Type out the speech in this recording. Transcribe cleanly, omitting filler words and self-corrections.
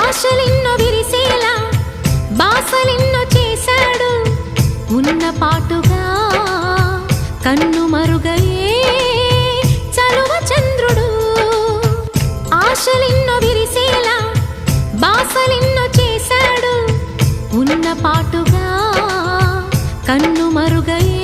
ఆశలెన్నో విరిసేలా బాసలెన్నో చేశాడు ఉన్న పాటుగా కన్ను మరుగయే చలువ చంద్రుడు ఆశలెన్నో విరిసేలా బాసలెన్నో చేశాడు ఉన్న పాటుగా కన్ను మరుగయే